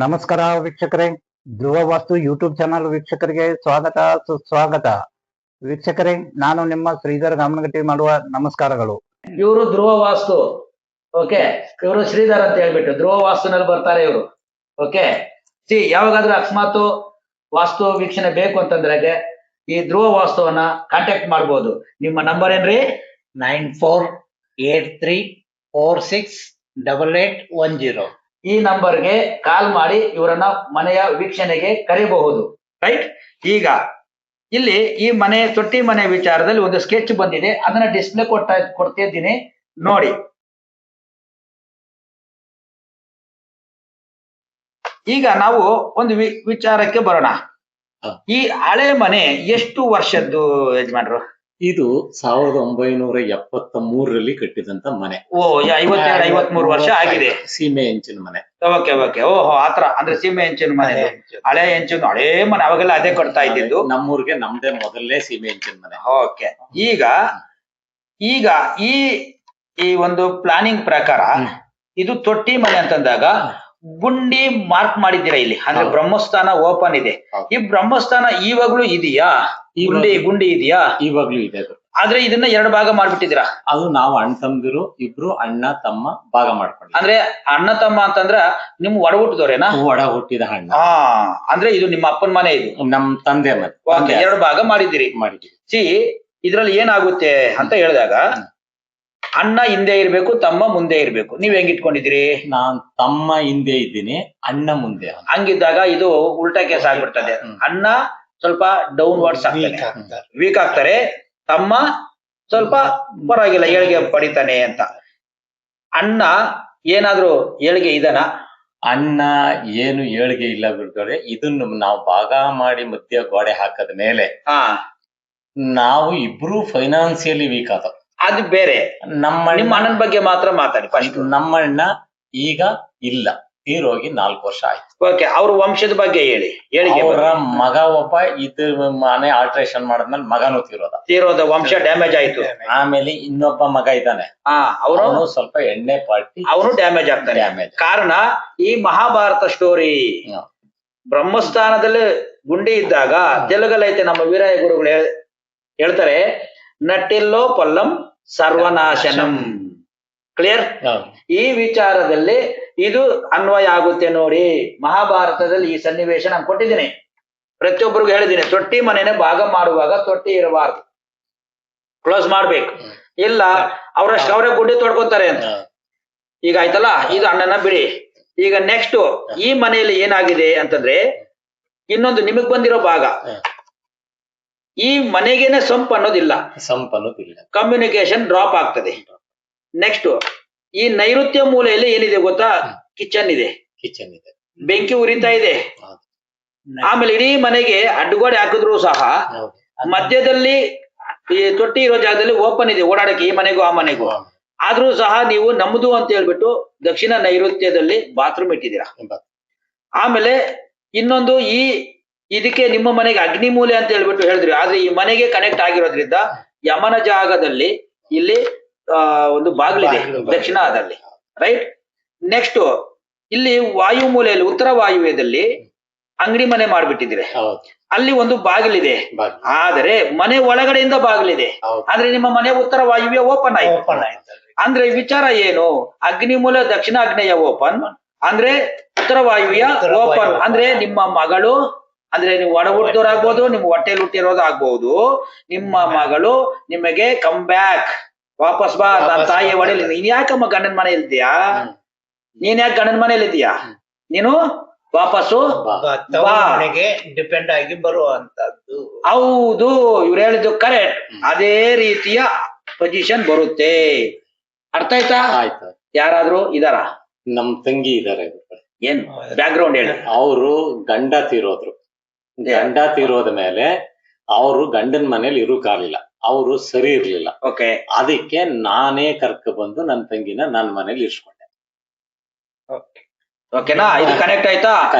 ನಮಸ್ಕಾರ ವೀಕ್ಷಕರೇ, ಧ್ರುವ ವಾಸ್ತು YouTube channel ವೀಕ್ಷಕರಿಗೆ ಸ್ವಾಗತ ಸುಸ್ವಾಗತ. ವೀಕ್ಷಕರೇ, ನಾನು ನಿಮ್ಮ ಶ್ರೀಧರ್ ಗಾಮನಗಟ್ಟಿ ಮಾಡುವ ನಮಸ್ಕಾರಗಳು. ಇವರು ಧ್ರುವ ವಾಸ್ತು, ಓಕೆ. ಇವರು ಶ್ರೀಧರ್ ಅಂತ ಹೇಳ್ಬಿಟ್ಟು ಧ್ರುವ ವಾಸ್ತುನಲ್ಲಿ ಬರ್ತಾರೆ ಇವರು. ಓಕೆ, ಯಾವಾಗಾದ್ರೂ ಅಕಸ್ಮಾತ್ ವಾಸ್ತು ವೀಕ್ಷಣೆ ಬೇಕು ಅಂತಂದ್ರೆ ಈ ಧ್ರುವ ವಾಸ್ತುವನ್ನ ಕಾಂಟ್ಯಾಕ್ಟ್ ಮಾಡಬಹುದು. ನಿಮ್ಮ ನಂಬರ್ ಏನ್ರಿ? 9483468810. ಈ ನಂಬರ್ಗೆ ಕಾಲ್ ಮಾಡಿ ಇವರನ್ನ ಮನೆಯ ವೀಕ್ಷಣೆಗೆ ಕರೆಯಬಹುದು. ರೈಟ್. ಈಗ ಇಲ್ಲಿ ಈ ಮನೆ ತೊಟ್ಟಿ ಮನೆ ವಿಚಾರದಲ್ಲಿ ಒಂದು ಸ್ಕೆಚ್ ಬಂದಿದೆ, ಅದನ್ನ ಡಿಸ್ಪ್ಲೇ ಕೊಡ್ತಿದ್ದೀನಿ ನೋಡಿ. ಈಗ ನಾವು ಒಂದು ವಿಚಾರಕ್ಕೆ ಬರೋಣ. ಈ ಹಳೆ ಮನೆ ಎಷ್ಟು ವರ್ಷದ್ದು ಯಜಮಾನ್ರು? ಇದು 1973ರಲ್ಲಿ ಕಟ್ಟಿದಂತ ಮನೆ. ಓ, 52-53 ವರ್ಷ ಆಗಿದೆ. ಸೀಮೆ ಹೆಂಚಿನ ಮನೆ. Okay okay. ಓಹೋ, ಆತರ. ಅಂದ್ರೆ ಸೀಮೆ ಹೆಂಚಿನ ಮನೆ, ಹಳೆ ಹೆಂಚಿನ, ಹಳೇ ಮನೆ. ಅವಾಗೆಲ್ಲ ಅದೇ ಕೊಡ್ತಾ ಇದ್ದಿದ್ದು. ನಮ್ಮೂರ್ಗೆ ನಮ್ದೇ ಮೊದಲನೇ ಸೀಮೆ ಹೆಂಚಿನ ಮನೆ. ಓಕೆ. ಈಗ ಈಗ ಈ ಈ ಒಂದು ಪ್ಲಾನಿಂಗ್ ಪ್ರಕಾರ ಇದು ತೊಟ್ಟಿ ಮನೆ ಅಂತಂದಾಗ ಗುಂಡಿ ಮಾರ್ಕ್ ಮಾಡಿದ್ದೀರಾ ಇಲ್ಲಿ? ಅಂದ್ರೆ ಬ್ರಹ್ಮಸ್ಥಾನ ಓಪನ್ ಇದೆ. ಈ ಬ್ರಹ್ಮಸ್ಥಾನ ಇವಾಗ್ಲೂ ಇದೆಯಾ? ಗುಂಡಿ ಇದೆಯಾ? ಇವಾಗ್ಲೂ ಇದೆ. ಆದ್ರೆ ಇದನ್ನ 2 ಭಾಗ ಮಾಡ್ಬಿಟ್ಟಿದ್ದೀರಾ. ಅದು ನಾವು ಅಣ್ಣ ತಮ್ಮದಿರು ಇಬ್ರು ಅಣ್ಣ ತಮ್ಮ ಭಾಗ ಮಾಡ್ಕೊಂಡು. ಅಂದ್ರೆ ಅಣ್ಣ ತಮ್ಮ ಅಂತಂದ್ರ ನಿಮ್ ಒಡ ಹುಟ್ಟಿದವ್ರೇನಾ? ಒಡ ಹುಟ್ಟಿದ ಅಣ್ಣ. ಅಂದ್ರೆ ಇದು ನಿಮ್ಮ ಅಪ್ಪನ ಮನೆ, ಇದು ನಮ್ ತಂದೆ ಮನೆ. 2 ಭಾಗ ಮಾಡಿದ್ದೀರಿ. ಇದ್ರಲ್ಲಿ ಏನಾಗುತ್ತೆ ಅಂತ ಹೇಳಿದಾಗ ಅಣ್ಣ ಹಿಂದೆ ಇರ್ಬೇಕು, ತಮ್ಮ ಮುಂದೆ ಇರ್ಬೇಕು. ನೀವ್ ಹೆಂಗ್ ಇಟ್ಕೊಂಡಿದ್ದೀರಿ? ನಾನ್ ತಮ್ಮ ಹಿಂದೆ ಇದ್ದೀನಿ, ಅಣ್ಣ ಮುಂದೆ. ಹಂಗಿದ್ದಾಗ ಇದು ಉಲ್ಟಾ ಕೇಸ್ ಆಗ್ಬಿಡ್ತದೆ. ಅಣ್ಣ ಸ್ವಲ್ಪ ಡೌನ್ ವರ್ಡ್ಸ್ ಆಗ್ತಾನೆ, ವೀಕ್ ಆಗ್ತಾರೆ. ತಮ್ಮ ಸ್ವಲ್ಪ ಪರವಾಗಿಲ್ಲ, ಏಳಿಗೆ ಪಡಿತಾನೆ ಅಂತ. ಅಣ್ಣ ಏನಾದ್ರೂ ಏಳಿಗೆ ಇದನ? ಅಣ್ಣ ಏನು ಏಳಿಗೆ ಇಲ್ಲ ಬಿಡ್ತಾರೆ. ಇದನ್ನು ನಾವು ಭಾಗ ಮಾಡಿ ಮಧ್ಯ ಗೋಡೆ ಹಾಕದ ಮೇಲೆ ನಾವು ಇಬ್ರು ಫೈನಾನ್ಸಿಯಲಿ ವೀಕ್ ಆದ. ಅದು ಬೇರೆ. ನಿಮ್ಮ ಅಣ್ಣನ ಬಗ್ಗೆ ಮಾತ್ರ ಮಾತಾಡಿ ಫಸ್ಟ್. ನಮ್ಮಣ್ಣ ಈಗ ಇಲ್ಲ, ತೀರೋಗಿ 4 ವರ್ಷ ಆಯ್ತು. ಓಕೆ, ಅವ್ರ ವಂಶದ ಬಗ್ಗೆ ಹೇಳಿ. ಅವರ ಮಗ ಒಬ್ಬ ಇದು ಮನೆ ಆಲ್ಟ್ರೇಷನ್ ಮಾಡಿದ್ಮೇಲೆ ಮಗನೂ ತೀರೋದ ವಂಶ ಡ್ಯಾಮೇಜ್ ಆಯ್ತು. ಆಮೇಲೆ ಇನ್ನೊಬ್ಬ ಮಗ ಇದ್ದಾನೆ, ಅವನು ಸ್ವಲ್ಪ ಎಣ್ಣೆ ಪಾರ್ಟಿ, ಅವನು ಡ್ಯಾಮೇಜ್ ಆಗ್ತಾನೆ. ಕಾರಣ ಈ ಮಹಾಭಾರತ ಸ್ಟೋರಿ. ಬ್ರಹ್ಮಸ್ಥಾನದಲ್ಲಿ ಗುಂಡಿ ಇದ್ದಾಗ ತೆಲುಗಲ್ಲೈತೆ, ನಮ್ಮ ವೀರಯ್ಯ ಗುರುಗಳು ಹೇಳ್ತಾರೆ, ನಟ್ಟಿಲ್ಲೋ ಪಲ್ಲಂ ಸರ್ವನಾಶನಂ. ಕ್ಲಿಯರ್? ಈ ವಿಚಾರದಲ್ಲಿ ಇದು ಅನ್ವಯ ಆಗುತ್ತೆ ನೋಡಿ. ಮಹಾಭಾರತದಲ್ಲಿ ಈ ಸನ್ನಿವೇಶ ನಾನು ಕೊಟ್ಟಿದ್ದೀನಿ, ಪ್ರತಿಯೊಬ್ಬರಿಗೂ ಹೇಳಿದ್ದೀನಿ. ತೊಟ್ಟಿ ಮನೆನೇ ಭಾಗ ಮಾಡುವಾಗ ತೊಟ್ಟಿ ಇರಬಾರ್ದು, ಕ್ಲೋಸ್ ಮಾಡ್ಬೇಕು. ಇಲ್ಲ ಅವರಷ್ಟು ಅವರೇ ಗುಡ್ಡೆ ತೊಡ್ಕೊತಾರೆ ಅಂತ. ಈಗ ಆಯ್ತಲ್ಲ, ಇದು ಅಣ್ಣನ ಬಿಡಿ. ಈಗ ನೆಕ್ಸ್ಟ್ ಈ ಮನೆಯಲ್ಲಿ ಏನಾಗಿದೆ ಅಂತಂದ್ರೆ, ಇನ್ನೊಂದು ನಿಮಗ್ ಬಂದಿರೋ ಭಾಗ, ಈ ಮನೆಗೇನೆ ಸಂಪ್ ಅನ್ನೋದಿಲ್ಲ, ಕಮ್ಯುನಿಕೇಶನ್ ಡ್ರಾಪ್ ಆಗ್ತದೆ. ನೆಕ್ಸ್ಟ್ ಈ ನೈಋತ್ಯ ಮೂಲೆಯಲ್ಲಿ ಏನಿದೆ ಗೊತ್ತಾ? ಕಿಚನ್ ಇದೆ. ಬೆಂಕಿ ಉರಿತಾ ಇದೆ. ಆಮೇಲೆ ಇಡೀ ಮನೆಗೆ ಅಡ್ಡಗೋಡೆ ಹಾಕಿದ್ರು ಸಹ ಮಧ್ಯದಲ್ಲಿ ಈ ತೊಟ್ಟಿ ಇರೋ ಜಾಗದಲ್ಲಿ ಓಪನ್ ಇದೆ ಓಡಾಡಕ್ಕೆ, ಈ ಮನೆಗೂ ಆ ಮನೆಗೂ. ಆದ್ರೂ ಸಹ ನೀವು ನಮ್ದು ಅಂತ ಹೇಳ್ಬಿಟ್ಟು ದಕ್ಷಿಣ ನೈಋತ್ಯದಲ್ಲಿ ಬಾತ್ರೂಮ್ ಇಟ್ಟಿದ್ದೀರಾ. ಆಮೇಲೆ ಇನ್ನೊಂದು ಇದಕ್ಕೆ ನಿಮ್ಮ ಮನೆಗೆ ಅಗ್ನಿ ಮೂಲೆ ಅಂತ ಹೇಳ್ಬಿಟ್ಟು ಹೇಳಿದ್ರಿ. ಆದ್ರೆ ಈ ಮನೆಗೆ ಕನೆಕ್ಟ್ ಆಗಿರೋದ್ರಿಂದ ಯಮನ ಜಾಗದಲ್ಲಿ ಇಲ್ಲಿ ಒಂದು ಬಾಗಿಲಿದೆ ದಕ್ಷಿಣದಲ್ಲಿ. ರೈಟ್. ನೆಕ್ಸ್ಟ್ ಇಲ್ಲಿ ವಾಯು ಮೂಲೆಯಲ್ಲಿ, ಉತ್ತರ ವಾಯುವ್ಯದಲ್ಲಿ ಅಂಗಡಿ ಮನೆ ಮಾಡ್ಬಿಟ್ಟಿದ್ರೆ ಅಲ್ಲಿ ಒಂದು ಬಾಗಿಲಿದೆ. ಆದರೆ ಮನೆ ಒಳಗಡೆಯಿಂದ ಬಾಗಿಲಿದೆ. ಆದ್ರೆ ನಿಮ್ಮ ಮನೆ ಉತ್ತರ ವಾಯುವ್ಯ ಓಪನ್ ಆಯ್ತು. ಅಂದ್ರೆ ವಿಚಾರ ಏನು? ಅಗ್ನಿ ಮೂಲ ದಕ್ಷಿಣ ಆಗ್ನೇಯ ಓಪನ್, ಅಂದ್ರೆ ಉತ್ತರ ವಾಯುವ್ಯ ಓಪನ್. ಅಂದ್ರೆ ನಿಮ್ಮ ಮಗಳು, ಅಂದ್ರೆ ನೀವು ಒಡ ಹುಟ್ಟಿದವರಾಗ್ಬೋದು, ನಿಮ್ ಹೊಟ್ಟೆಲಿ ಹುಟ್ಟಿರೋದು ಆಗ್ಬಹುದು, ನಿಮ್ಮ ಮಗಳು ನಿಮಗೆ ಕಮ್ ಬ್ಯಾಕ್, ವಾಪಸ್ ಬಾ, ತಾಯಿಯ ಒಡೆಯಲ್ಲಿ. ನೀನ್ ಯಾಕಮ್ಮ ಗಂಡನ ಮನೇಲಿ ಇದ್ದೀಯಾ? ನೀನ್ ಯಾಕೆ ಗಂಡನ ಮನೇಲಿ ಇದೀಯಾ? ನೀನು ವಾಪಸ್ಸು ಡಿಪೆಂಡ್ ಆಗಿ ಬರುವಂತದ್ದು. ಹೌದು, ಇವ್ರು ಹೇಳಿದ್ದು ಕರೆಕ್ಟ್. ಅದೇ ರೀತಿಯ ಪೊಸಿಷನ್ ಬರುತ್ತೆ. ಅರ್ಥ ಆಯ್ತಾ? ಯಾರಾದ್ರೂ ಇದಾರ? ನಮ್ ತಂಗಿ ಇದಾರೆ. ಏನ್ ಬ್ಯಾಕ್ ಗ್ರೌಂಡ್ ಹೇಳಿ. ಅವರು ಗಂಡ ತೀರೋದ ಮೇಲೆ ಅವರು ಗಂಡನ ಮನೇಲಿ ಇರೋಕಾಗಲಿಲ್ಲ, ಅವರು ಸರಿ ಇರ್ಲಿಲ್ಲ. ಓಕೆ, ಅದಕ್ಕೆ ನಾನೇ ಕರ್ಕ ಬಂದು ನನ್ನ ತಂಗಿನ ನನ್ನ ಮನೇಲಿ ಇರ್ಸ್ಕೊಂಡೆ. ಓಕೆನಾ? ಇದು ಕನೆಕ್ಟ್ ಆಯ್ತಾ?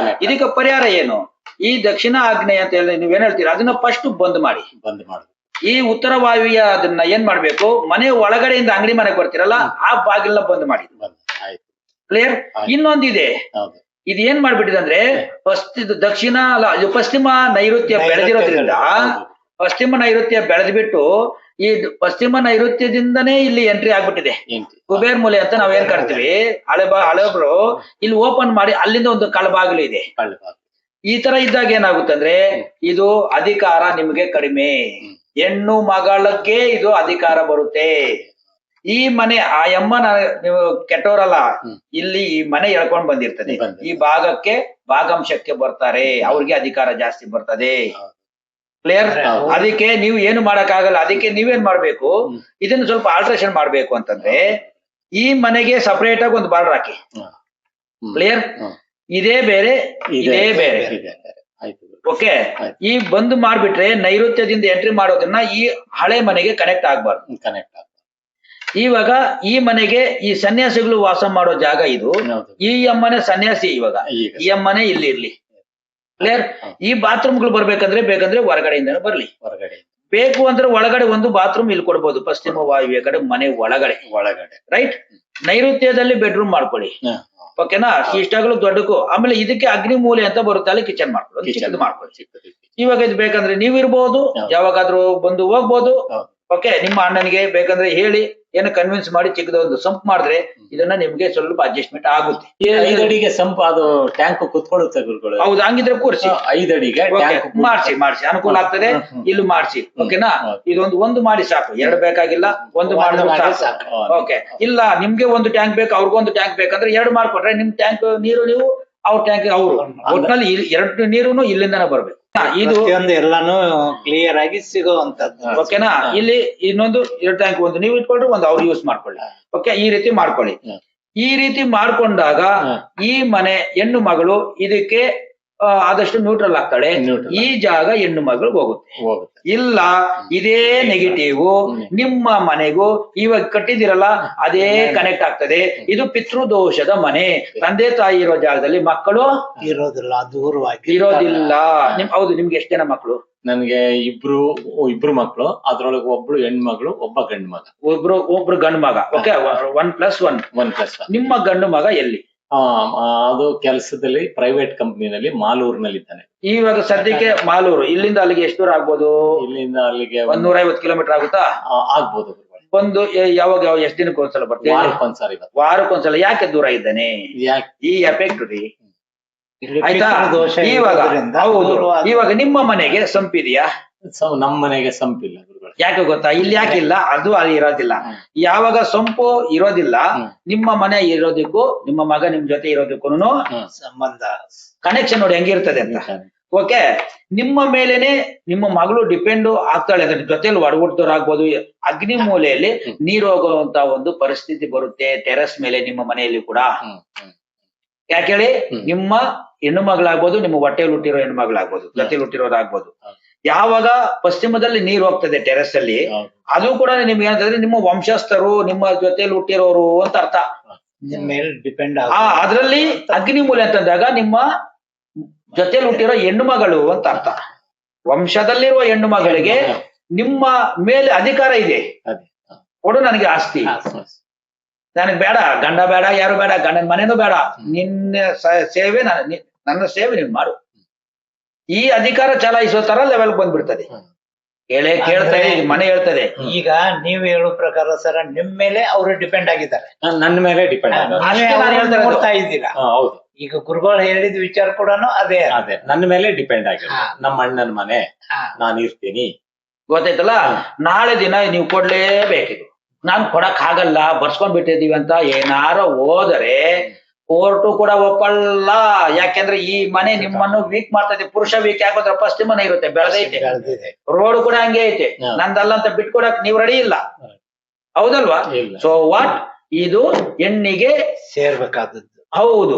ಇದಕ್ಕೆ ಪರಿಹಾರ ಏನು? ಈ ದಕ್ಷಿಣ ಆಗ್ನೇಯ ಅಂತ ಹೇಳಿ ನೀವೇನ್ ಹೇಳ್ತೀರಾ, ಅದನ್ನ ಫಸ್ಟ್ ಬಂದ್ ಮಾಡಿ. ಈ ಉತ್ತರ ವಾಯುವ್ಯ ಅದನ್ನ ಏನ್ ಮಾಡ್ಬೇಕು? ಮನೆ ಒಳಗಡೆಯಿಂದ ಅಂಗಡಿ ಮನೆಗೆ ಬರ್ತೀರಲ್ಲ, ಆ ಬಾಗಿಲನ್ನ ಬಂದ್ ಮಾಡಿ. ಕ್ಲಿಯರ್? ಇನ್ನೊಂದಿದೆ, ಇದು ಏನ್ ಮಾಡ್ಬಿಟ್ಟಿದೆ ಅಂದ್ರೆ ದಕ್ಷಿಣ ಅಲ್ಲ, ಇದು ಪಶ್ಚಿಮ ನೈಋತ್ಯ ಬೆಳೆದಿರೋದ್ರಿಂದ ಪಶ್ಚಿಮ ನೈಋತ್ಯ ಬೆಳೆದ್ಬಿಟ್ಟು ಈ ಪಶ್ಚಿಮ ನೈಋತ್ಯದಿಂದನೇ ಇಲ್ಲಿ ಎಂಟ್ರಿ ಆಗ್ಬಿಟ್ಟಿದೆ. ಕುಬೇರ್ ಮೂಲೆ ಅಂತ ನಾವೇನ್ ಕರಿತೀವಿ, ಹಳೆಬ್ರು ಇಲ್ಲಿ ಓಪನ್ ಮಾಡಿ ಅಲ್ಲಿಂದ ಒಂದು ಕಳಬಾಗಿಲು ಇದೆ. ಈ ತರ ಇದ್ದಾಗ ಏನಾಗುತ್ತಂದ್ರೆ ಇದು ಅಧಿಕಾರ ನಿಮ್ಗೆ ಕಡಿಮೆ, ಹೆಣ್ಣು ಮಗಳಿಗೆ ಇದು ಅಧಿಕಾರ ಬರುತ್ತೆ. ಈ ಮನೆ ಆ ಯಮ್ಮನ ನೀವು ಕೆಟ್ಟವರಲ್ಲ, ಇಲ್ಲಿ ಈ ಮನೆ ಎಳ್ಕೊಂಡ್ ಬಂದಿರ್ತದೆ, ಈ ಭಾಗಕ್ಕೆ ಭಾಗಂಶಕ್ಕೆ ಬರ್ತಾರೆ, ಅವ್ರಿಗೆ ಅಧಿಕಾರ ಜಾಸ್ತಿ ಬರ್ತದೆ. ಕ್ಲಿಯರ್? ಅದಕ್ಕೆ ನೀವು ಏನು ಮಾಡಕ್ ಆಗಲ್ಲ. ಅದಕ್ಕೆ ನೀವೇನ್ ಮಾಡ್ಬೇಕು, ಇದನ್ನ ಸ್ವಲ್ಪ ಆಲ್ಟ್ರೇಷನ್ ಮಾಡ್ಬೇಕು ಅಂತಂದ್ರೆ ಈ ಮನೆಗೆ ಸಪರೇಟ್ ಆಗಿ ಒಂದು ಬಾರ್ಡರ್ ಹಾಕಿ. ಕ್ಲಿಯರ್? ಇದೇ ಬೇರೆ, ಇದೇ ಬೇರೆ. ಓಕೆ, ಈ ಬಂದು ಮಾಡ್ಬಿಟ್ರೆ ನೈಋತ್ಯದಿಂದ ಎಂಟ್ರಿ ಮಾಡೋದನ್ನ ಈ ಹಳೆ ಮನೆಗೆ ಕನೆಕ್ಟ್ ಆಗ್ಬಾರ್ದು. ಇವಾಗ ಈ ಮನೆಗೆ ಈ ಸನ್ಯಾಸಿಗಳು ವಾಸ ಮಾಡೋ ಜಾಗ ಇದು. ಈ ಅಮ್ಮನೆ ಸನ್ಯಾಸಿ, ಇವಾಗ ಈ ಅಮ್ಮನೆ ಇಲ್ಲಿ ಇರ್ಲಿ. ಕ್ಲಿಯರ್? ಈ ಬಾತ್ರೂಮ್ಗಳು ಬೇಕಂದ್ರೆ ಹೊರಗಡೆಯಿಂದನೇ ಬರ್ಲಿ. ಬೇಕು ಅಂದ್ರೆ ಒಳಗಡೆ ಒಂದು ಬಾತ್ರೂಮ್ ಇಲ್ಲಿ ಕೊಡ್ಬೋದು, ಪಶ್ಚಿಮ ವಾಯುವ್ಯ ಕಡೆ ಮನೆ ಒಳಗಡೆ. ರೈಟ್? ನೈಋತ್ಯದಲ್ಲಿ ಬೆಡ್ರೂಮ್ ಮಾಡ್ಕೊಳ್ಳಿ. ಓಕೆನಾ? ಇಷ್ಟಗಳು ದೊಡ್ಡಕ್ಕೂ. ಆಮೇಲೆ ಇದಕ್ಕೆ ಅಗ್ನಿ ಮೂಲೆ ಅಂತ ಬರುತ್ತೆ, ಅಲ್ಲಿ ಕಿಚನ್ ಮಾಡ್ಕೊಳ್ಳಿ, ಚಿಕ್ಕದು ಮಾಡ್ಕೊಳ್ಳಿ. ಇವಾಗ ಇದು ಬೇಕಂದ್ರೆ ನೀವಿರ್ಬೋದು, ಯಾವಾಗಾದ್ರೂ ಬಂದು ಹೋಗ್ಬೋದು. ಓಕೆ, ನಿಮ್ಮ ಅಣ್ಣನಿಗೆ ಬೇಕಂದ್ರೆ ಹೇಳಿ ಏನೋ ಕನ್ವಿನ್ಸ್ ಮಾಡಿ ಚಿಕ್ಕದ ಒಂದು ಸಂಪ್ ಮಾಡಿದ್ರೆ ಇದನ್ನ ನಿಮ್ಗೆ ಸ್ವಲ್ಪ ಅಡ್ಜಸ್ಟ್ಮೆಂಟ್ ಆಗುತ್ತೆ. 5 ಅಡಿಗೆ ಸಂಪ್ ಅದು ಟ್ಯಾಂಕ್ ಕುತ್ಕೊಳ್ಳುತ್ತೆ ಗುರುಗಳು. ಹೌದು, ಹಂಗಿದ್ರೆ ಕೂರಿಸಿ 5 ಅಡಿಗೆ ಮಾಡಿಸಿ ಅನುಕೂಲ ಆಗ್ತದೆ. ಇಲ್ಲಿ ಮಾಡಿಸಿ. ಓಕೆನಾ? ಒಂದು ಮಾಡಿ ಸಾಕು, 2 ಬೇಕಾಗಿಲ್ಲ, ಒಂದು ಮಾಡಿದ್ರೆ ಸಾಕು. ಓಕೆ, ಇಲ್ಲ ನಿಮ್ಗೆ ಒಂದು ಟ್ಯಾಂಕ್ ಬೇಕು, ಅವ್ರಿಗೊಂದು ಟ್ಯಾಂಕ್ ಬೇಕಂದ್ರೆ 2 ಮಾಡ್ಕೊಟ್ರೆ ನಿಮ್ ಟ್ಯಾಂಕ್ ನೀರು ನೀವು, ಅವ್ರ ಟ್ಯಾಂಕ್ ಅವರು, ಒಟ್ನಲ್ಲಿ 2 ನೀರು ಇಲ್ಲಿಂದಾನೆ ಬರ್ಬೇಕು. ಇದು ಎಲ್ಲಾನು ಕ್ಲಿಯರ್ ಆಗಿ ಸಿಗುವಂತದ್ದು. ಓಕೆನಾ? ಇಲ್ಲಿ ಇನ್ನೊಂದು 2 ಟ್ಯಾಂಕ್, ಒಂದು ನೀವು ಇಟ್ಕೊಂಡ್ರೆ ಒಂದು ಅವ್ರು ಯೂಸ್ ಮಾಡ್ಕೊಳ್ಳಿ. ಓಕೆ, ಈ ರೀತಿ ಮಾಡ್ಕೊಳ್ಳಿ. ಈ ರೀತಿ ಮಾಡ್ಕೊಂಡಾಗ ಈ ಮನೆ ಹೆಣ್ಣು ಮಗಳು ಇದಕ್ಕೆ ಆದಷ್ಟು ನ್ಯೂಟ್ರಲ್ ಆಗ್ತಾಳೆ. ಈ ಜಾಗ ಹೆಣ್ಣು ಮಗಳಿಗೆ ಹೋಗುತ್ತೆ. ಇಲ್ಲ ಇದೇ ನೆಗೆಟಿವ್ ನಿಮ್ಮ ಮನೆಗೂ ಇವಾಗ ಕಟ್ಟಿದಿರಲ್ಲ ಅದೇ ಕನೆಕ್ಟ್ ಆಗ್ತದೆ. ಇದು ಪಿತೃದೋಷದ ಮನೆ. ತಂದೆ ತಾಯಿ ಇರೋ ಜಾಗದಲ್ಲಿ ಮಕ್ಕಳು ಇರೋದಿಲ್ಲ, ದೂರವಾಗಿ ಇರೋದಿಲ್ಲ. ಹೌದು, ನಿಮ್ಗೆ ಎಷ್ಟು ಜನ ಮಕ್ಕಳು? ನನ್ಗೆ ಇಬ್ರು ಮಕ್ಕಳು, ಅದ್ರೊಳಗೆ ಒಬ್ಳು ಹೆಣ್ಮಗಳು, ಒಬ್ಬ ಗಂಡು ಮಗ. ಒಬ್ರು ಗಂಡು ಮಗ. ಓಕೆ, 1+1. ನಿಮ್ಮ ಗಂಡು ಮಗ ಎಲ್ಲಿ? ಅದು ಕೆಲಸದಲ್ಲಿ ಪ್ರೈವೇಟ್ ಕಂಪ್ನಿನಲ್ಲಿ ಮಾಲೂರಿನಲ್ಲಿ ಇದ್ದಾನೆ. ಇವಾಗ ಸದ್ಯಕ್ಕೆ ಮಾಲೂರು, ಇಲ್ಲಿಂದ ಅಲ್ಲಿಗೆ ಎಷ್ಟು ದೂರ ಆಗ್ಬೋದು? ಇಲ್ಲಿಂದ ಅಲ್ಲಿಗೆ 150 ಕಿಲೋಮೀಟರ್ ಆಗುತ್ತಾ? ಆಗ್ಬೋದು. ಒಂದು ಯಾವಾಗ ಎಷ್ಟು ದಿನಕ್ಕೆ ಒಂದ್ಸಲ ಬರ್ತೇವೆ? ವಾರಕ್ಕೊಂದ್ಸಲ. ಯಾಕೆ ದೂರ ಇದ್ದಾನೆ? ಈ ಎಫೆಕ್ಟ್ ರೀ. ಆಯ್ತಾ? ಇವಾಗ ಹೌದು, ಇವಾಗ ನಿಮ್ಮ ಮನೆಗೆ ಸಂಪಿದೆಯಾ? ನಮ್ಮ ಮನೆಗೆ ಸಂಪಿಲ್ಲ ಗುರುಗಳು. ಯಾಕೆ ಗೊತ್ತಾ? ಇಲ್ಲಿ ಯಾಕಿಲ್ಲ, ಅದು ಅಲ್ಲಿ ಇರೋದಿಲ್ಲ. ಯಾವಾಗ ಸಂಪು ಇರೋದಿಲ್ಲ, ನಿಮ್ಮ ಮನೆ ಇರೋದಕ್ಕೂ ನಿಮ್ಮ ಮಗ ನಿಮ್ ಜೊತೆ ಇರೋದಕ್ಕೂ ಸಂಬಂಧ, ಕನೆಕ್ಷನ್ ನೋಡಿ ಹೆಂಗಿರ್ತದೆ ಅಂತ. ಓಕೆ, ನಿಮ್ಮ ಮೇಲೇನೆ ನಿಮ್ಮ ಮಗಳು ಡಿಪೆಂಡ್ ಆಗ್ತಾಳೆ. ಅದ್ರ ಜೊತೆಲಿ ಒಡಗುಡ್ದವ್ರಾಗ್ಬೋದು. ಅಗ್ನಿ ಮೂಲೆಯಲ್ಲಿ ನೀರು ಹೋಗುವಂತ ಒಂದು ಪರಿಸ್ಥಿತಿ ಬರುತ್ತೆ ಟೆರೆಸ್ ಮೇಲೆ ನಿಮ್ಮ ಮನೆಯಲ್ಲಿ ಕೂಡ. ಯಾಕೆ ಹೇಳಿ? ನಿಮ್ಮ ಹೆಣ್ಣು ಮಗಳಾಗ್ಬೋದು, ನಿಮ್ಮ ಹೊಟ್ಟೆಯಲ್ಲಿ ಹುಟ್ಟಿರೋ ಹೆಣ್ಣು ಮಗಳಾಗ್ಬೋದು, ಜೊತೆಲಿ ಹುಟ್ಟಿರೋದಾಗ್ಬೋದು. ಯಾವಾಗ ಪಶ್ಚಿಮದಲ್ಲಿ ನೀರು ಹೋಗ್ತದೆ ಟೆರೆಸ್ ಅಲ್ಲಿ, ಅದು ಕೂಡ ನಿಮ್ಗೆ ಏನಂತಂದ್ರೆ ನಿಮ್ಮ ವಂಶಸ್ಥರು, ನಿಮ್ಮ ಜೊತೆಲಿ ಹುಟ್ಟಿರೋರು ಅಂತ ಅರ್ಥ. ಮೇಲೆ ಡಿಪೆಂಡ್ ಅದ್ರಲ್ಲಿ ಅಗ್ನಿ ಮೂಲೆ ಅಂತಂದಾಗ ನಿಮ್ಮ ಜೊತೆಲಿ ಹುಟ್ಟಿರೋ ಹೆಣ್ಣು ಮಗಳು ಅಂತ ಅರ್ಥ. ವಂಶದಲ್ಲಿರುವ ಹೆಣ್ಣು ಮಗಳಿಗೆ ನಿಮ್ಮ ಮೇಲೆ ಅಧಿಕಾರ ಇದೆ. ಕೊಡು ನನಗೆ ಆಸ್ತಿ, ನನಗೆ ಬೇಡ ಗಂಡ ಬೇಡ, ಯಾರು ಬೇಡ, ಗಂಡನ ಮನೆನೂ ಬೇಡ, ನಿನ್ನ ಸೇವೆ ನನ್ನ ಸೇವೆ ನೀನ್ ಮಾಡು. ಈ ಅಧಿಕಾರ ಚಲಾಯಿಸೋ ತರ ಲೆವೆಲ್ ಬಂದ್ಬಿಡ್ತದೆ. ಕೇಳ್ತದೆ ಮನೆ ಹೇಳ್ತದೆ. ಈಗ ನೀವು ಹೇಳೋ ಪ್ರಕಾರ ಸರ್, ನಿಮ್ ಮೇಲೆ ಅವರು ಡಿಪೆಂಡ್ ಆಗಿದ್ದಾರೆ, ನನ್ನ ಮೇಲೆ ಡಿಪೆಂಡ್ ನೋಡ್ತಾ ಇದ್ದೀರಾ. ಹೌದು, ಈಗ ಗುರುಗಳು ಹೇಳಿದ ವಿಚಾರ ಕೂಡ ಅದೇ ನನ್ನ ಮೇಲೆ ಡಿಪೆಂಡ್ ಆಗಿದೆ. ನಮ್ಮ ಅಣ್ಣನ ಮನೆ, ನಾನು ಇರ್ತೀನಿ. ಗೊತ್ತಾಯ್ತಲ್ಲ? ನಾಳೆ ದಿನ ನೀವು ಕೊಡ್ಲೇಬೇಕಿದು. ನಾನು ಕೊಡಕ್ ಆಗಲ್ಲ, ಬರ್ಸ್ಕೊಂಡ್ ಬಿಟ್ಟಿದೀವಿ ಅಂತ ಏನಾರ ಹೋದರೆ ಕೋರ್ಟು ಕೂಡ ಒಪ್ಪಲ್ಲ. ಯಾಕೆಂದ್ರೆ ಈ ಮನೆ ನಿಮ್ಮನ್ನು ವೀಕ್ ಮಾಡ್ತದೆ. ಪುರುಷ ವೀಕ್ ಯಾಕಂದ್ರೆ ಪಶ್ಚಿಮನೆ ಇರುತ್ತೆ, ಬೆಳೆದೈತೆ, ರೋಡ್ ಕೂಡ ಹಂಗೆ ಐತೆ. ನಂದಲ್ಲ ಅಂತ ಬಿಟ್ಕೊಡಕ್ ನೀವು ರೆಡಿ ಇಲ್ಲ, ಹೌದಲ್ವಾ? ಸೊ ವಾಟ್, ಇದು ಹೆಣ್ಣಿಗೆ ಸೇರ್ಬೇಕಾದದ್ದು. ಹೌದು.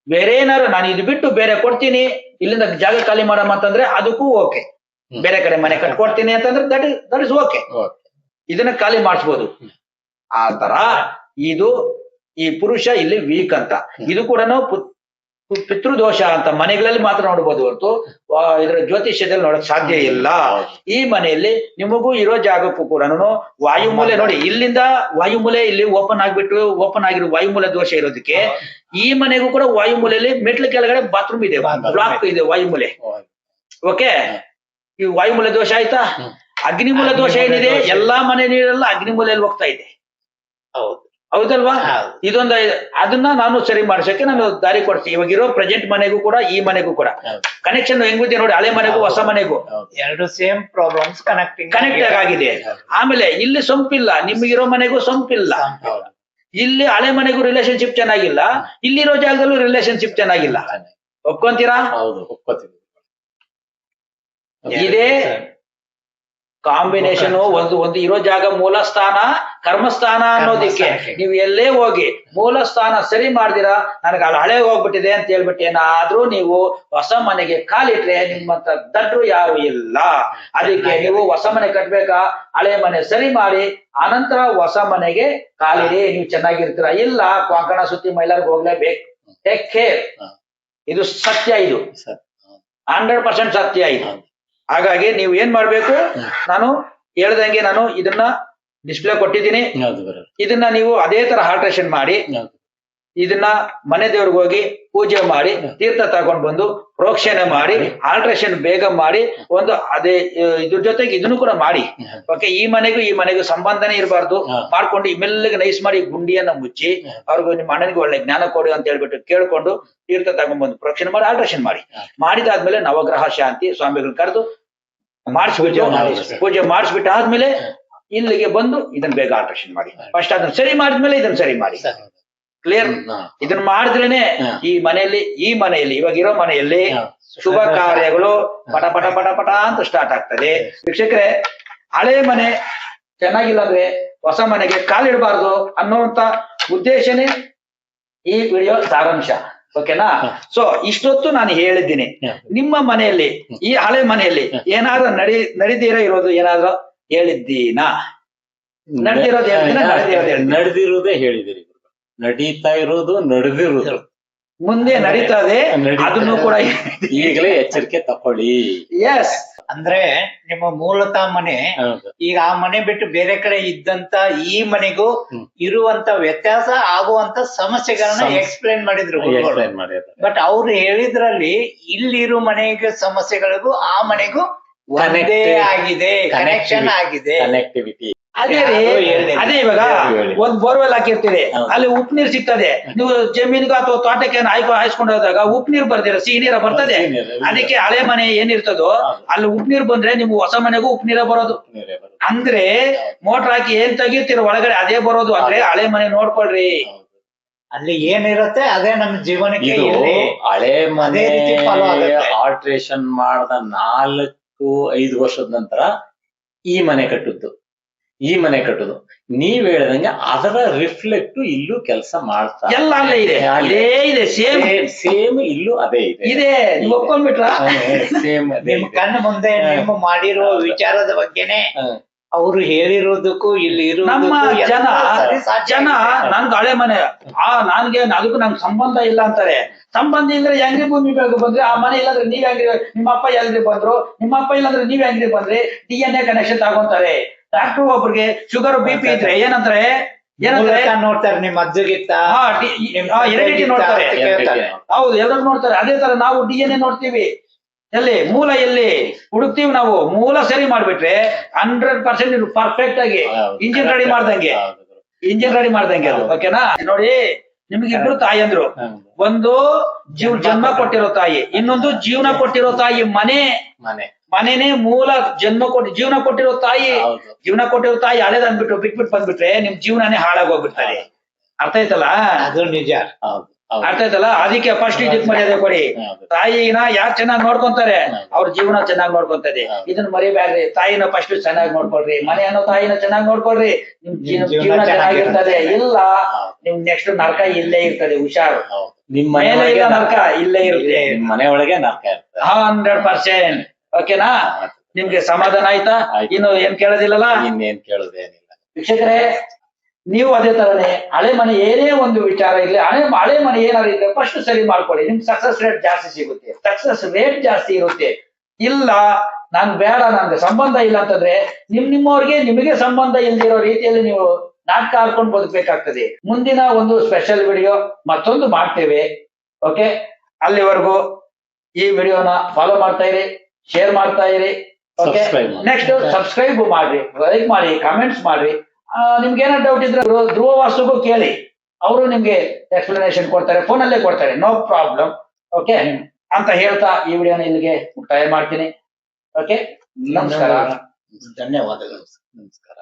ಬೇರೆ ಏನಾರು ನಾನು ಇದು ಬಿಟ್ಟು ಬೇರೆ ಕೊಡ್ತೀನಿ, ಇಲ್ಲಿಂದ ಜಾಗ ಖಾಲಿ ಮಾಡಮ್ಮ ಅಂತಂದ್ರೆ ಅದಕ್ಕೂ ಓಕೆ. ಬೇರೆ ಕಡೆ ಮನೆ ಕಟ್ಕೊಡ್ತೀನಿ ಅಂತಂದ್ರೆ ದಟ್ ಇಸ್ ಓಕೆ. ಇದನ್ನ ಖಾಲಿ ಮಾಡಿಸ್ಬೋದು. ಆ ತರ ಇದು ಈ ಪುರುಷ ಇಲ್ಲಿ ವೀಕ್ ಅಂತ. ಇದು ಕೂಡ ಪಿತೃದೋಷ ಅಂತ ಮನೆಗಳಲ್ಲಿ ಮಾತ್ರ ನೋಡ್ಬೋದು ಹೊರತು ಇದರ ಜ್ಯೋತಿಷ್ಯದಲ್ಲಿ ನೋಡಕ್ ಸಾಧ್ಯ ಇಲ್ಲ. ಈ ಮನೆಯಲ್ಲಿ ನಿಮಗೂ ಇರೋ ಜಾಗಕ್ಕೂ ಕೂಡ ವಾಯುಮೂಲೆ ನೋಡಿ, ಇಲ್ಲಿಂದ ವಾಯುಮೂಲೆ ಇಲ್ಲಿ ಓಪನ್ ಆಗಿರೋ ವಾಯುಮೂಲೆ ದೋಷ ಇರೋದಕ್ಕೆ ಈ ಮನೆಗೂ ಕೂಡ ವಾಯುಮೂಲೆಯಲ್ಲಿ ಮೆಟ್ಲು ಕೆಳಗಡೆ ಬಾತ್ರೂಮ್ ಇದೆ, ಬ್ಲಾಕ್ ಇದೆ ವಾಯುಮೂಲೆ. ಓಕೆ, ಈ ವಾಯುಮೂಲೆ ದೋಷ ಆಯ್ತಾ. ಅಗ್ನಿಮೂಲ ದೋಷ ಏನಿದೆ ಎಲ್ಲಾ ಮನೆ ನೀರೆಲ್ಲ ಅಗ್ನಿಮೂಲೆಯಲ್ಲಿ ಹೋಗ್ತಾ ಇದೆ, ಹೌದಲ್ವಾ? ಇದೊಂದು ಅದನ್ನ ನಾನು ಸರಿ ಮಾಡ್ಸಕ್ಕೆ ನಾನು ದಾರಿ ಕೊಡ್ತೀನಿ. ಇವಾಗ ಇರೋ ಪ್ರೆಸೆಂಟ್ ಮನೆಗೂ ಕೂಡ ಈ ಮನೆಗೂ ಕೂಡ ಕನೆಕ್ಷನ್ ಹೆಂಗಿದೆ ನೋಡಿ, ಹಳೆ ಮನೆಗೂ ಹೊಸ ಮನೆಗೂ ಎರಡು ಸೇಮ್ ಪ್ರಾಬ್ಲಮ್ಸ್ ಕನೆಕ್ಟ್ ಆಗಿದೆ. ಆಮೇಲೆ ಇಲ್ಲಿ ಸೊಂಪಿಲ್ಲ, ನಿಮ್ಗಿರೋ ಮನೆಗೂ ಸೊಂಪಿಲ್ಲ. ಇಲ್ಲಿ ಹಳೆ ಮನೆಗೂ ರಿಲೇಶನ್ಶಿಪ್ ಚೆನ್ನಾಗಿಲ್ಲ, ಇಲ್ಲಿರೋ ಜಾಗದಲ್ಲೂ ರಿಲೇಶನ್ಶಿಪ್ ಚೆನ್ನಾಗಿಲ್ಲ. ಒಪ್ಕೊಂತೀರಾ? ಇದೇ ಕಾಂಬಿನೇಷನ್. ಒಂದು ಇರೋ ಜಾಗ ಮೂಲ ಸ್ಥಾನ ಕರ್ಮಸ್ಥಾನ ಅನ್ನೋದಿಕ್ಕೆ ನೀವು ಎಲ್ಲೇ ಹೋಗಿ ಮೂಲ ಸ್ಥಾನ ಸರಿ ಮಾಡ್ದಿರಾ, ನನಗೆ ಅಲ್ಲಿ ಹಳೆ ಹೋಗ್ಬಿಟ್ಟಿದೆ ಅಂತ ಹೇಳ್ಬಿಟ್ಟು ಏನಾದ್ರೂ ನೀವು ಹೊಸ ಮನೆಗೆ ಕಾಲಿಟ್ರೆ ನಿಮ್ಮಂತ ದಡ್ರು ಯಾರು ಇಲ್ಲ. ಅದಕ್ಕೆ ನೀವು ಹೊಸ ಮನೆ ಕಟ್ಬೇಕಾ, ಹಳೆ ಮನೆ ಸರಿ ಮಾಡಿ ಅನಂತರ ಹೊಸ ಮನೆಗೆ ಕಾಲಿಡಿ, ನೀವು ಚೆನ್ನಾಗಿರ್ತೀರ. ಇಲ್ಲ ಕೊಂಕಣ ಸುತ್ತಿ ಮೈಲಾರ್ಗೆ ಹೋಗ್ಲೇಬೇಕು. Take care. ಇದು ಸತ್ಯ, ಇದು 100% ಸತ್ಯ ಇದು. ಹಾಗಾಗಿ ನೀವು ಏನ್ ಮಾಡ್ಬೇಕು, ನಾನು ಹೇಳ್ದಂಗೆ ನಾನು ಇದನ್ನ ಡಿಸ್ಪ್ಲೇ ಕೊಟ್ಟಿದ್ದೀನಿ. ಇದನ್ನ ನೀವು ಅದೇ ತರ ಆಲ್ಟ್ರೇಷನ್ ಮಾಡಿ, ಇದನ್ನ ಮನೆ ದೇವ್ರಿಗೆ ಹೋಗಿ ಪೂಜೆ ಮಾಡಿ ತೀರ್ಥ ತಗೊಂಡ್ ಬಂದು ಪ್ರೋಕ್ಷಣೆ ಮಾಡಿ ಆಲ್ಟ್ರೇಷನ್ ಬೇಗ ಮಾಡಿ ಒಂದು ಅದೇ ಇದ್ರ ಜೊತೆಗೆ ಇದನ್ನು ಕೂಡ ಮಾಡಿ. ಓಕೆ, ಈ ಮನೆಗೂ ಸಂಬಂಧನೇ ಇರಬಾರ್ದು. ಮಾಡ್ಕೊಂಡು ಮೆಲ್ಲಗೆ ನೈಸ್ ಮಾಡಿ ಗುಂಡಿಯನ್ನ ಮುಚ್ಚಿ ಅವ್ರಿಗೂ ನಿಮ್ಮ ಅಣ್ಣನಿಗೆ ಒಳ್ಳೆ ಜ್ಞಾನ ಕೊಡಿ ಅಂತ ಹೇಳ್ಬಿಟ್ಟು ಕೇಳ್ಕೊಂಡು ತೀರ್ಥ ತಗೊಂಡ್ಬಂದು ಪ್ರೋಕ್ಷಣೆ ಮಾಡಿ ಆಲ್ಟ್ರೇಷನ್ ಮಾಡಿದಾದ್ಮೇಲೆ ನವಗ್ರಹ ಶಾಂತಿ ಸ್ವಾಮಿಗಳನ್ನ ಕರೆದು ಪೂಜೆ ಮಾಡಿಸ್ಬಿಟ್ಟು ಆದ್ಮೇಲೆ ಇಲ್ಲಿಗೆ ಬಂದು ಇದನ್ನ ಬೇಗ ಆಲ್ಟ್ರೇಷನ್ ಮಾಡಿ. ಫಸ್ಟ್ ಅದನ್ನ ಸರಿ ಮಾಡಿದ್ಮೇಲೆ ಇದನ್ನ ಸರಿ ಮಾಡಿ. ಕ್ಲಿಯರ್? ಇದನ್ನ ಮಾಡಿದ್ರೇನೆ ಈ ಮನೆಯಲ್ಲಿ ಇವಾಗ ಇರೋ ಮನೆಯಲ್ಲಿ ಶುಭ ಕಾರ್ಯಗಳು ಪಟ ಪಟ ಪಟ ಪಟ ಅಂತ ಸ್ಟಾರ್ಟ್ ಆಗ್ತದೆ. ವೀಕ್ಷಕರೇ, ಹಳೆ ಮನೆ ಚೆನ್ನಾಗಿಲ್ಲ ಅಂದ್ರೆ ಹೊಸ ಮನೆಗೆ ಕಾಲಿಡಬಾರ್ದು ಅನ್ನುವಂತ ಉದ್ದೇಶನೇ ಈ ವಿಡಿಯೋ ಸಾರಾಂಶ. ಓಕೆನಾ? ಸೊ ಇಷ್ಟೊತ್ತು ನಾನು ಹೇಳಿದ್ದೀನಿ. ನಿಮ್ಮ ಮನೆಯಲ್ಲಿ ಈ ಹಳೆ ಮನೆಯಲ್ಲಿ ಏನಾದ್ರೂ ನಡೀದಿರೋ ಇರೋದು ಏನಾದ್ರೂ ಹೇಳಿದ್ದೀನಾ? ನಡೆದಿರೋದೇ ಹೇಳಿದಿರಿ. ನಡೀತಾ ಇರೋದು ನಡೆದಿರೋದು ಮುಂದೆ ನಡೀತದೆ, ಅದನ್ನು ಕೂಡ ಈಗಲೇ ಎಚ್ಚರಿಕೆ ತಕೊಳ್ಳಿ. ಎಸ್, ಅಂದ್ರೆ ನಿಮ್ಮ ಮೂಲತಃ ಮನೆ ಈಗ ಆ ಮನೆ ಬಿಟ್ಟು ಬೇರೆ ಕಡೆ ಇದ್ದಂತ ಈ ಮನೆಗೂ ಇರುವಂತ ವ್ಯತ್ಯಾಸ ಆಗುವಂತ ಸಮಸ್ಯೆಗಳನ್ನ ಎಕ್ಸ್ಪ್ಲೇನ್ ಮಾಡಿದ್ರು. ಬಟ್ ಅವ್ರು ಹೇಳಿದ್ರಲ್ಲಿ ಇಲ್ಲಿರೋ ಮನೆಗೆ ಸಮಸ್ಯೆಗಳಿಗೂ ಆ ಮನೆಗೂ ಒಂದೇ ಆಗಿದೆ, ಕನೆಕ್ಷನ್ ಆಗಿದೆ, ಕನೆಕ್ಟಿವಿಟಿ. ಅದೇ ಇವಾಗ ಒಂದ್ ಬೋರ್ವೆಲ್ ಹಾಕಿರ್ತೀರಿ, ಅಲ್ಲಿ ಉಪ್ಪು ನೀರು ಸಿಗ್ತದೆ. ನೀವು ಜಮೀನಿಗೆ ಅಥವಾ ತೋಟಕ್ಕೆ ಹಾಯಿಸ್ಕೊಂಡು ಹೋದಾಗ ಉಪ್ಪು ನೀರು ಬರ್ದಿರ, ಸಿಹಿ ನೀರ ಬರ್ತದೆ. ಅದಕ್ಕೆ ಹಳೆ ಮನೆ ಏನಿರ್ತದೋ ಅಲ್ಲಿ ಉಪ್ಪು ನೀರು ಬಂದ್ರೆ ನಿಮ್ಗೆ ಹೊಸ ಮನೆಗೂ ಉಪ್ಪು ನೀರ ಬರೋದು. ಅಂದ್ರೆ ಮೋಟರ್ ಹಾಕಿ ಏನ್ ತೆಗಿರ್ತೀರ ಒಳಗಡೆ ಅದೇ ಬರೋದು. ಅಂದ್ರೆ ಹಳೆ ಮನೆ ನೋಡ್ಕೊಳ್ರಿ, ಅಲ್ಲಿ ಏನಿರುತ್ತೆ ಅದೇ ನಮ್ಮ ಜೀವನಕ್ಕೆ. ಹಳೆ ಮನೆ ಆಲ್ಟ್ರೇಷನ್ ಮಾಡದ 4-5 ವರ್ಷದ ನಂತರ ಈ ಮನೆ ಕಟ್ಟುದು ನೀವ್ ಹೇಳ್ದಂಗೆ ಅದರ ರಿಫ್ಲೆಕ್ಟ್ ಇಲ್ಲೂ ಕೆಲಸ ಮಾಡ್ತಾ ಎಲ್ಲ ಅಲ್ಲೇ ಇದೆ. ಸೇಮ್ ಇಲ್ಲೂ ಅದೇ ಇದೆ. ನೀವು ಒಪ್ಕೊಂಡ್ಬಿಟ್ರ? ಸೇಮ್ ನಿಮ್ ಕಣ್ಣು ಮುಂದೆ ನಿಮ್ಮ ಮಾಡಿರುವ ವಿಚಾರದ ಬಗ್ಗೆನೆ ಅವ್ರು ಹೇಳಿರೋದಕ್ಕೂ ಇಲ್ಲಿ ನಮ್ಮ ಜನ ನನ್ಗೆ ಹಳೆ ಮನೆ ನನ್ಗೆ ಅದಕ್ಕೂ ನಂಗೆ ಸಂಬಂಧ ಇಲ್ಲ ಅಂತಾರೆ. ಸಂಬಂಧ ಇಲ್ಲದ್ರೆ ಹೆಂಗ್ರಿ ಭೂಮಿ ಬಂದ್ರೆ ಆ ಮನೆ ಇಲ್ಲಾಂದ್ರೆ ನೀವ್ ಹೆಂಗ್ರಿ, ನಿಮ್ಮ ಅಪ್ಪ ಎಲ್ರಿ ಬಂದ್ರು, ನಿಮ್ಮ ಅಪ್ಪ ಇಲ್ಲಾಂದ್ರೆ ನೀವ್ ಹೆಂಗ್ರಿ ಬಂದ್ರಿ, DNA ಕನೆಕ್ಷನ್ ತಗೊಂತಾರೆ. ಡಾಕ್ಟರ್ ಒಬ್ರಿಗೆ ಶುಗರ್ BP ಇದ್ರೆ ಏನಂತಾರೆ ನೋಡ್ತಾರೆ, ನಿಮ್ ಅಜ್ಜಗಿತ್ತ ಹೆರಿಡಿಟಿ ನೋಡ್ತಾರೆ. ಹೌದು, ಎಲ್ಲರೂ ನೋಡ್ತಾರೆ. ಅದೇ ತರ ನಾವು DNA ನೋಡ್ತೀವಿ. ಎಲ್ಲಿ ಮೂಲ ಎಲ್ಲಿ ಹುಡುಕ್ತಿವಿ ನಾವು. ಮೂಲ ಸರಿ ಮಾಡ್ಬಿಟ್ರೆ 100% ಪರ್ಫೆಕ್ಟ್ ಆಗಿ ಇಂಜಿನ್ ರೆಡಿ ಮಾಡ್ದಂಗೆ ಅದು. ಓಕೆನಾ? ನೋಡಿ, ನಿಮ್ಗೆ ಇಬ್ರು ತಾಯಿ ಅಂದ್ರು. ಒಂದು ಜನ್ಮ ಕೊಟ್ಟಿರೋ ತಾಯಿ, ಇನ್ನೊಂದು ಜೀವನ ಕೊಟ್ಟಿರೋ ತಾಯಿ. ಮನೆನೇ ಮೂಲ. ಜೀವನ ಕೊಟ್ಟಿರೋ ತಾಯಿ ಹಳೇದ್ ಅಂದ್ಬಿಟ್ಟು ಬಿಟ್ಬಿಟ್ಟು ಬಂದ್ಬಿಟ್ರೆ ನಿಮ್ ಜೀವನನೇ ಹಾಳಾಗೋಗ್ಬಿಡ್ತಾರೆ. ಅರ್ಥ ಆಯ್ತಲ್ಲ? ಅದು ನಿಜ. ಅರ್ಥ ಆಯ್ತಲ್ಲ? ಅದಕ್ಕೆ ಫಸ್ಟ್ ಇದಕ್ ಮರ್ಯಾದೆ ಕೊಡಿ. ತಾಯಿನ ಯಾರು ಚೆನ್ನಾಗಿ ನೋಡ್ಕೊಂತಾರೆ ಅವ್ರ ಜೀವನ ಚೆನ್ನಾಗಿ ನೋಡ್ಕೊಂತದೆ. ಇದನ್ನ ಮರಿಬ್ಯಾಡ್ರಿ. ತಾಯಿನ ಫಸ್ಟ್ ಚೆನ್ನಾಗಿ ನೋಡ್ಕೊಳ್ರಿ, ಮನೆ ಅನ್ನೋ ತಾಯಿನ ಚೆನ್ನಾಗಿ ನೋಡ್ಕೊಳ್ರಿ, ನಿಮ್ ಜೀವನ ಚೆನ್ನಾಗಿರ್ತದೆ. ಇಲ್ಲ ನಿಮ್ ನೆಕ್ಸ್ಟ್ ನರಕ ಇಲ್ಲೇ ಇರ್ತದೆ. ಹುಷಾರು, ನಿಮ್ ಮೇಲೆ ಇಲ್ಲ ನರಕ ಇಲ್ಲೇ ಇರುತ್ತೆ. ಮನೆ ಒಳಗೆ ನರಕ ಇರುತ್ತೆ 100%. ಓಕೆನಾ? ನಿಮ್ಗೆ ಸಮಾಧಾನ ಆಯ್ತಾ? ಇನ್ನು ಏನ್ ಕೇಳೋದಿಲ್ಲಲ್ಲ? ಇನ್ನೇನ್ ಕೇಳೋದೇನಿಲ್ಲ. ವೀಕ್ಷಕರೇ, ನೀವು ಅದೇ ತರನೇ ಹಳೆ ಮನೆ ಏನೇ ಒಂದು ವಿಚಾರ ಇರ್ಲಿ, ಹಳೆ ಮನೆ ಏನಾದ್ರು ಇದ್ರೆ ಫಸ್ಟ್ ಸರಿ ಮಾಡ್ಕೊಳ್ಳಿ, ನಿಮ್ಗೆ ಸಕ್ಸಸ್ ರೇಟ್ ಜಾಸ್ತಿ ಸಿಗುತ್ತೆ, ಸಕ್ಸಸ್ ರೇಟ್ ಜಾಸ್ತಿ ಇರುತ್ತೆ. ಇಲ್ಲ ನಾನ್ ಬೇಡ, ನನ್ಗೆ ಸಂಬಂಧ ಇಲ್ಲ ಅಂತಂದ್ರೆ ನಿಮ್ಮವ್ರಿಗೆ ನಿಮಗೆ ಸಂಬಂಧ ಇಲ್ದಿರೋ ರೀತಿಯಲ್ಲಿ ನೀವು ನಾಟಕ ಆಡ್ಕೊಂಡು ಬದುಕಬೇಕಾಗ್ತದೆ. ಮುಂದಿನ ಒಂದು ಸ್ಪೆಷಲ್ ವಿಡಿಯೋ ಮತ್ತೊಂದು ಮಾಡ್ತೇವೆ. ಓಕೆ, ಅಲ್ಲಿವರೆಗೂ ಈ ವಿಡಿಯೋನ ಫಾಲೋ ಮಾಡ್ತಾ ಇರಿ, ಶೇರ್ ಮಾಡ್ತಾ ಇರಿ. ಓಕೆ, ನೆಕ್ಸ್ಟ್ ಸಬ್ಸ್ಕ್ರೈಬ್ ಮಾಡ್ರಿ, ಲೈಕ್ ಮಾಡಿ, ಕಾಮೆಂಟ್ಸ್ ಮಾಡ್ರಿ. ನಿಮ್ಗೆ ಏನಾದ್ರು ಡೌಟ್ ಇದ್ರೆ ಧ್ರುವ ವಾಸ್ತುಗೂ ಕೇಳಿ, ಅವರು ನಿಮ್ಗೆ ಎಕ್ಸ್ಪ್ಲನೇಷನ್ ಕೊಡ್ತಾರೆ, ಫೋನಲ್ಲೇ ಕೊಡ್ತಾರೆ, ನೋ ಪ್ರಾಬ್ಲಮ್. ಓಕೆ ಅಂತ ಹೇಳ್ತಾ ಈ ವಿಡಿಯೋನ ಇಲ್ಲಿಗೆ ಮುಕ್ತಾಯ ಮಾಡ್ತೀನಿ. ಓಕೆ, ನಮಸ್ಕಾರ, ಧನ್ಯವಾದಗಳು. ನಮಸ್ಕಾರ.